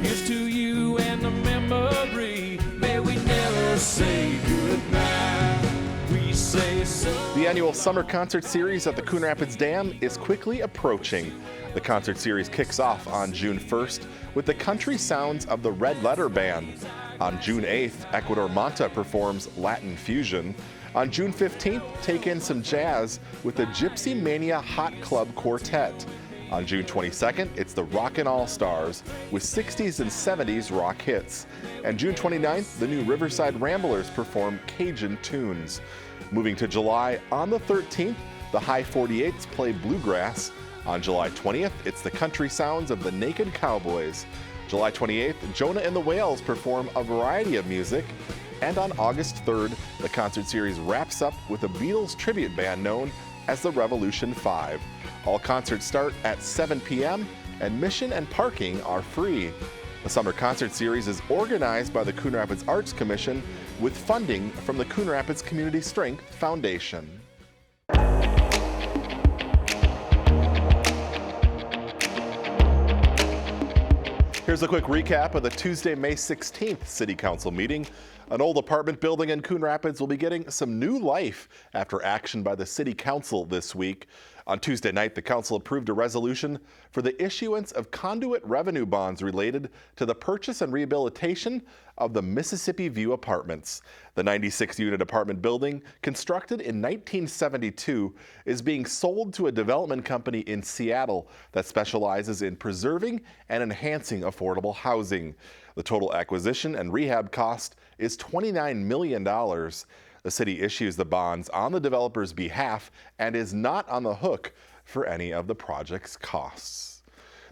Here's to you and the memory. May we never say goodbye. We say so. The annual summer concert series at the Coon Rapids Dam is quickly approaching. The concert series kicks off on June 1st with the country sounds of the Red Letter Band. On June 8th, Ecuador Manta performs Latin Fusion. On June 15th, take in some jazz with the Gypsy Mania Hot Club Quartet. On June 22nd, it's the Rockin' All-Stars with 60s and 70s rock hits. And June 29th, the new Riverside Ramblers perform Cajun tunes. Moving to July, on the 13th, the High 48s play bluegrass. On July 20th, it's the country sounds of the Naked Cowboys. July 28th, Jonah and the Whales perform a variety of music. And on August 3rd, the concert series wraps up with a Beatles tribute band known as the Revolution 5. All concerts start at 7 p.m. and admission and parking are free. The summer concert series is organized by the Coon Rapids Arts Commission with funding from the Coon Rapids Community Strength Foundation. Here's a quick recap of the Tuesday, May 16th City Council meeting. An old apartment building in Coon Rapids will be getting some new life after action by the City Council this week. On Tuesday night, the Council approved a resolution for the issuance of conduit revenue bonds related to the purchase and rehabilitation of the Mississippi View Apartments. The 96-unit apartment building, constructed in 1972, is being sold to a development company in Seattle that specializes in preserving and enhancing affordable housing. The total acquisition and rehab cost is $29 million. The city issues the bonds on the developer's behalf and is not on the hook for any of the project's costs.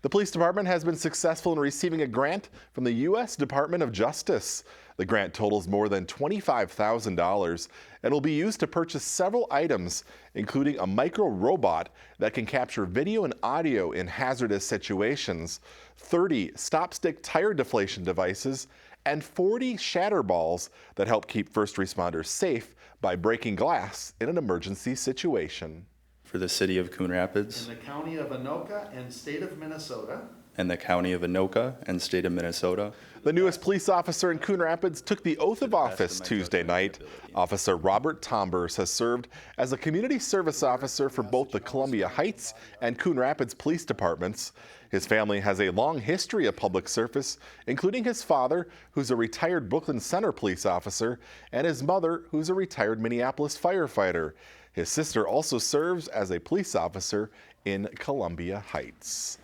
The police department has been successful in receiving a grant from the U.S. Department of Justice. The grant totals more than $25,000 and will be used to purchase several items, including a micro robot that can capture video and audio in hazardous situations, 30 stop-stick tire deflation devices, and 40 shatter balls that help keep first responders safe by breaking glass in an emergency situation. For the City of Coon Rapids. In the County of Anoka and State of Minnesota. And the County of Anoka and State of Minnesota. The newest police officer in Coon Rapids took the oath of office Tuesday night. Officer Robert Tombers has served as a community service officer for both the Columbia Heights and Coon Rapids police departments. His family has a long history of public service, including his father, who's a retired Brooklyn Center police officer, and his mother, who's a retired Minneapolis firefighter. His sister also serves as a police officer in Columbia Heights.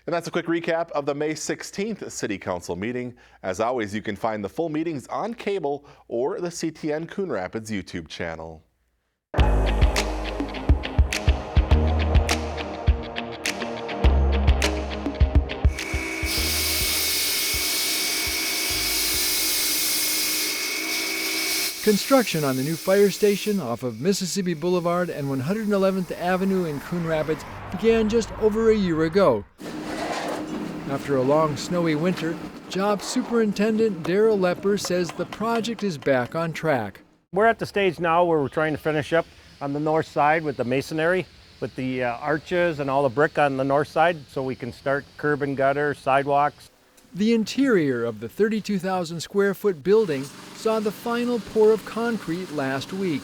And that's a quick recap of the May 16th City Council meeting. As always, you can find the full meetings on cable or the CTN Coon Rapids YouTube channel. Construction on the new fire station off of Mississippi Boulevard and 111th Avenue in Coon Rapids began just over a year ago. After a long snowy winter, Job Superintendent Darrell Lepper says the project is back on track. We're at the stage now where we're trying to finish up on the north side with the masonry, with the arches and all the brick on the north side, so we can start curb and gutter, sidewalks. The interior of the 32,000 square foot building saw the final pour of concrete last week.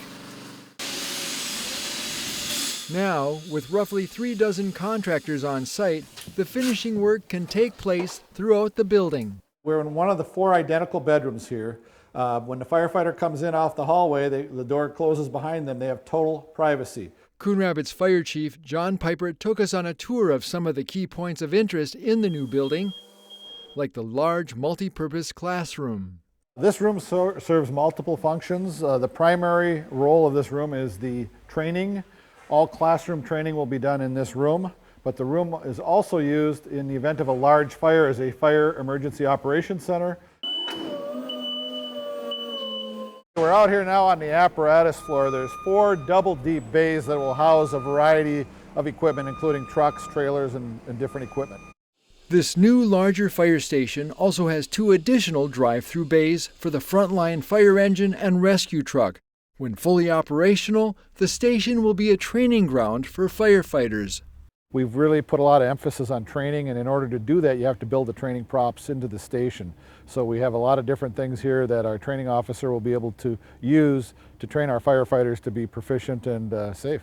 Now, with roughly 36 contractors on site, the finishing work can take place throughout the building. We're in one of the 4 identical bedrooms here. When the firefighter comes in off the hallway, the door closes behind them. They have total privacy. Coon Rapids Fire Chief John Piper took us on a tour of some of the key points of interest in the new building, like the large multi-purpose classroom. This room serves multiple functions. The primary role of this room is the training. All classroom training will be done in this room, but the room is also used in the event of a large fire as a fire emergency operations center. We're out here now on the apparatus floor. There's 4 double deep bays that will house a variety of equipment, including trucks, trailers, and different equipment. This new larger fire station also has 2 additional drive-through bays for the frontline fire engine and rescue truck. When fully operational, the station will be a training ground for firefighters. We've really put a lot of emphasis on training, and in order to do that, you have to build the training props into the station. So we have a lot of different things here that our training officer will be able to use to train our firefighters to be proficient and safe.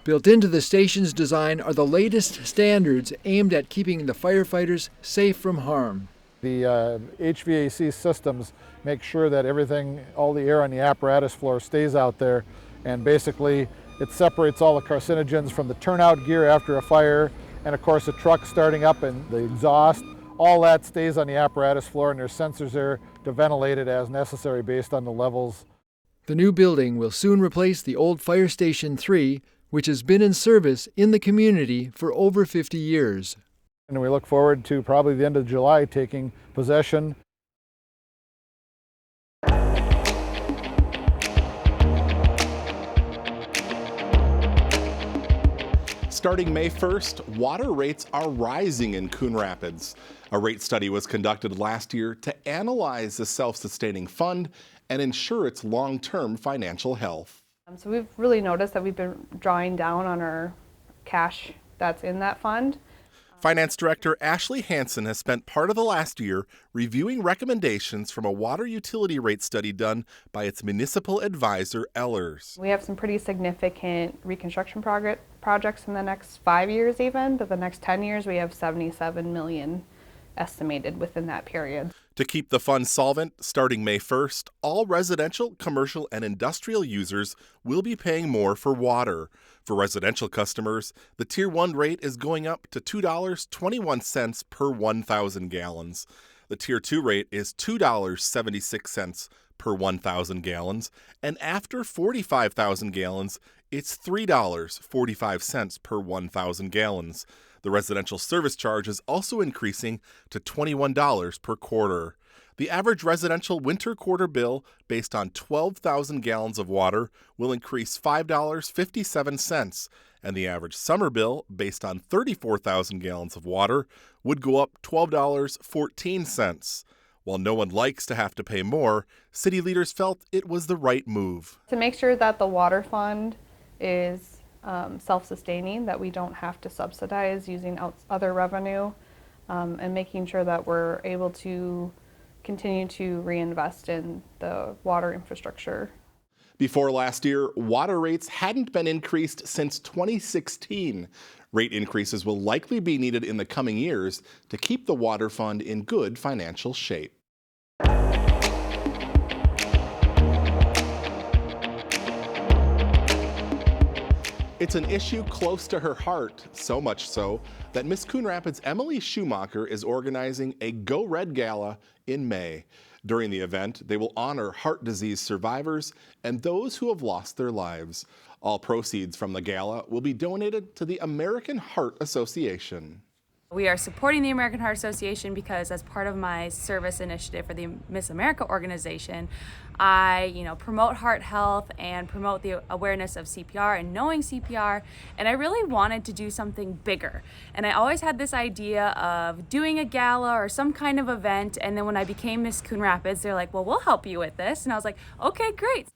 Built into the station's design are the latest standards aimed at keeping the firefighters safe from harm. The HVAC systems make sure that everything, all the air on the apparatus floor stays out there, and basically it separates all the carcinogens from the turnout gear after a fire, and of course the truck starting up and the exhaust. All that stays on the apparatus floor, and there's sensors there to ventilate it as necessary based on the levels. The new building will soon replace the old Fire Station 3, which has been in service in the community for over 50 years. And we look forward to probably the end of July taking possession. Starting May 1st, water rates are rising in Coon Rapids. A rate study was conducted last year to analyze the self-sustaining fund and ensure its long-term financial health. So we've really noticed that we've been drawing down on our cash that's in that fund. Finance Director Ashley Hansen has spent part of the last year reviewing recommendations from a water utility rate study done by its municipal advisor, Ellers. We have some pretty significant reconstruction projects in the next 5 years even, but the next 10 years we have 77 million estimated within that period. To keep the fund solvent, starting May 1st, all residential, commercial, and industrial users will be paying more for water. For residential customers, the Tier 1 rate is going up to $2.21 per 1,000 gallons. The Tier 2 rate is $2.76 per 1,000 gallons, and after 45,000 gallons, it's $3.45 per 1,000 gallons. The residential service charge is also increasing to $21 per quarter. The average residential winter quarter bill, based on 12,000 gallons of water, will increase $5.57, and the average summer bill, based on 34,000 gallons of water, would go up $12.14. While no one likes to have to pay more, city leaders felt it was the right move. To make sure that the water fund is self-sustaining, that we don't have to subsidize using other revenue, and making sure that we're able to continue to reinvest in the water infrastructure. Before last year, water rates hadn't been increased since 2016. Rate increases will likely be needed in the coming years to keep the water fund in good financial shape. It's an issue close to her heart, so much so that Miss Coon Rapids' Emily Schumacher is organizing a Go Red Gala in May. During the event, they will honor heart disease survivors and those who have lost their lives. All proceeds from the gala will be donated to the American Heart Association. We are supporting the American Heart Association because as part of my service initiative for the Miss America organization, I promote heart health and promote the awareness of CPR and knowing CPR, and I really wanted to do something bigger. And I always had this idea of doing a gala or some kind of event, and then when I became Miss Coon Rapids, they're like, well, we'll help you with this. And I was like, okay, great.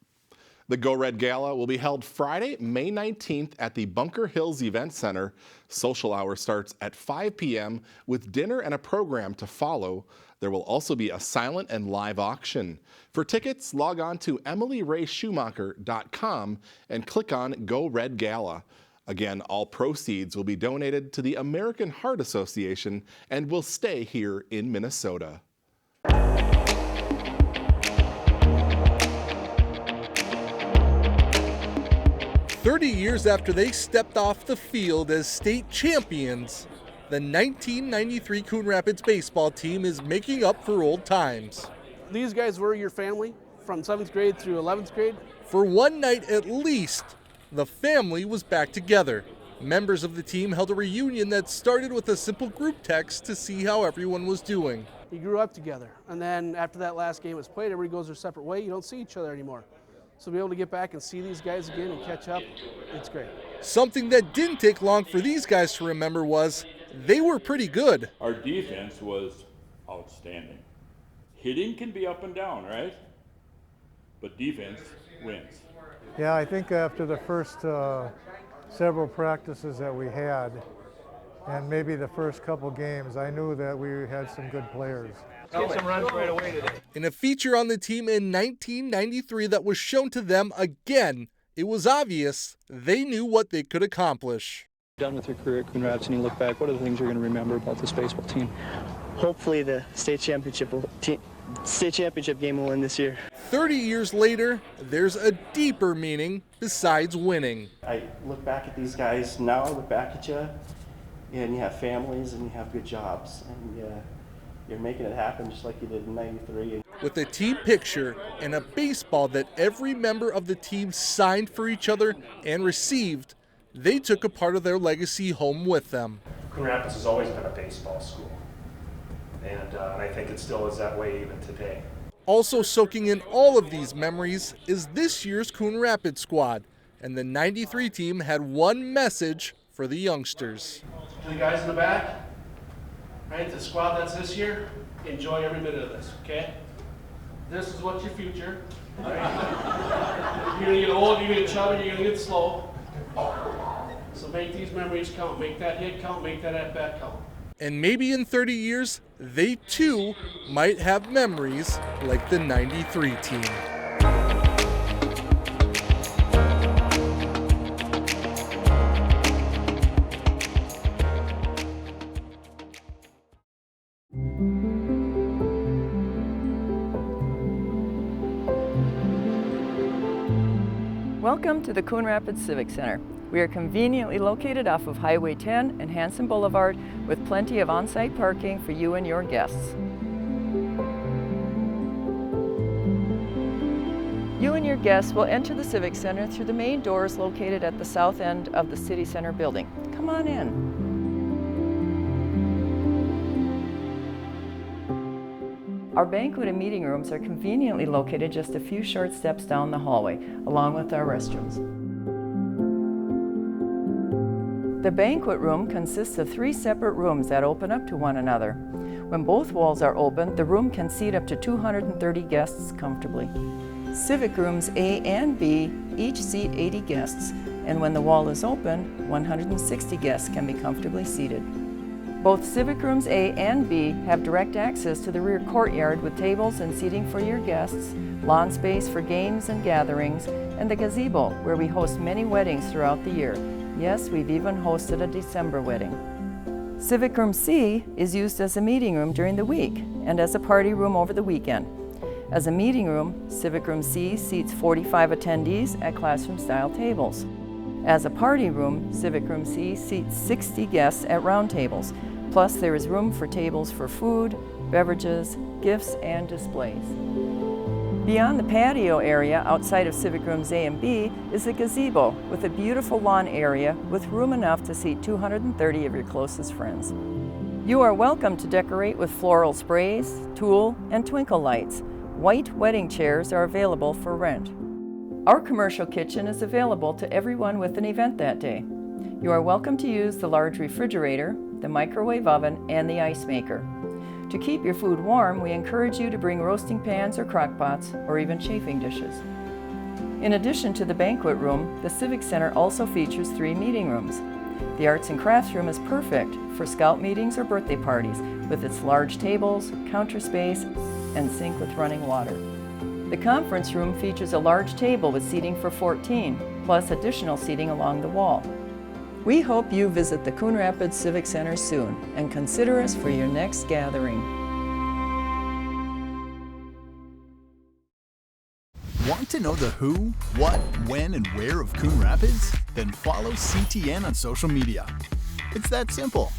The Go Red Gala will be held Friday, May 19th at the Bunker Hills Event Center. Social hour starts at 5 p.m. with dinner and a program to follow. There will also be a silent and live auction. For tickets, log on to emilyraySchumacher.com and click on Go Red Gala. Again, all proceeds will be donated to the American Heart Association and will stay here in Minnesota. 30 years after they stepped off the field as state champions, the 1993 Coon Rapids baseball team is making up for old times. These guys were your family from 7th grade through 11th grade. For one night at least, the family was back together. Members of the team held a reunion that started with a simple group text to see how everyone was doing. You grew up together, and then after that last game was played, everybody goes their separate way. You don't see each other anymore. So to be able to get back and see these guys again and catch up, it's great. Something that didn't take long for these guys to remember was they were pretty good. Our defense was outstanding. Hitting can be up and down, right? But defense wins. Yeah, I think after the first several practices that we had, and maybe the first couple games, I knew that we had some good players. Let's get some runs right away today. In a feature on the team in 1993 that was shown to them again, it was obvious they knew what they could accomplish. Done with your career at Coon Rapids and you look back, what are the things you're going to remember about this baseball team? Hopefully the state championship game will win this year. 30 years later, there's a deeper meaning besides winning. I look back at these guys now, look back at you, and you have families and you have good jobs, and you're making it happen just like you did in '93. With a team picture and a baseball that every member of the team signed for each other and received, they took a part of their legacy home with them. Coon Rapids has always been a baseball school, and I think it still is that way even today. Also soaking in all of these memories is this year's Coon Rapids squad, and the '93 team had one message for the youngsters. To the guys in the back, right, the squad that's this year, enjoy every minute of this, okay? This is what's your future, all right? You're gonna get old, you're gonna get chubby, you're gonna get slow. So make these memories count, make that hit count, make that at-bat count. And maybe in 30 years, they too might have memories like the '93 team. Welcome to the Coon Rapids Civic Center. We are conveniently located off of Highway 10 and Hanson Boulevard with plenty of on-site parking for you and your guests. You and your guests will enter the Civic Center through the main doors located at the south end of the City Center building. Come on in. Our banquet and meeting rooms are conveniently located just a few short steps down the hallway, along with our restrooms. The banquet room consists of 3 separate rooms that open up to one another. When both walls are open, the room can seat up to 230 guests comfortably. Civic rooms A and B each seat 80 guests, and when the wall is open, 160 guests can be comfortably seated. Both civic rooms A and B have direct access to the rear courtyard with tables and seating for your guests, lawn space for games and gatherings, and the gazebo where we host many weddings throughout the year. Yes, we've even hosted a December wedding. Civic room C is used as a meeting room during the week and as a party room over the weekend. As a meeting room, Civic room C seats 45 attendees at classroom-style tables. As a party room, Civic room C seats 60 guests at round tables. Plus, there is room for tables for food, beverages, gifts, and displays. Beyond the patio area outside of Civic Rooms A and B is a gazebo with a beautiful lawn area with room enough to seat 230 of your closest friends. You are welcome to decorate with floral sprays, tulle, and twinkle lights. White wedding chairs are available for rent. Our commercial kitchen is available to everyone with an event that day. You are welcome to use the large refrigerator, the microwave oven, and the ice maker. To keep your food warm, we encourage you to bring roasting pans or crock pots, or even chafing dishes. In addition to the banquet room, the Civic Center also features 3 meeting rooms. The Arts and Crafts room is perfect for scout meetings or birthday parties, with its large tables, counter space, and sink with running water. The conference room features a large table with seating for 14, plus additional seating along the wall. We hope you visit the Coon Rapids Civic Center soon and consider us for your next gathering. Want to know the who, what, when, and where of Coon Rapids? Then follow CTN on social media. It's that simple.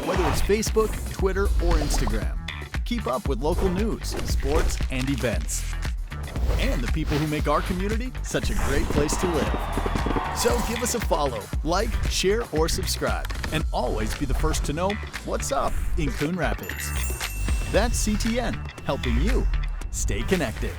Whether it's Facebook, Twitter, or Instagram, keep up with local news, sports, and events. And the people who make our community such a great place to live. So give us a follow, like, share, or subscribe, and always be the first to know what's up in Coon Rapids. That's CTN, helping you stay connected.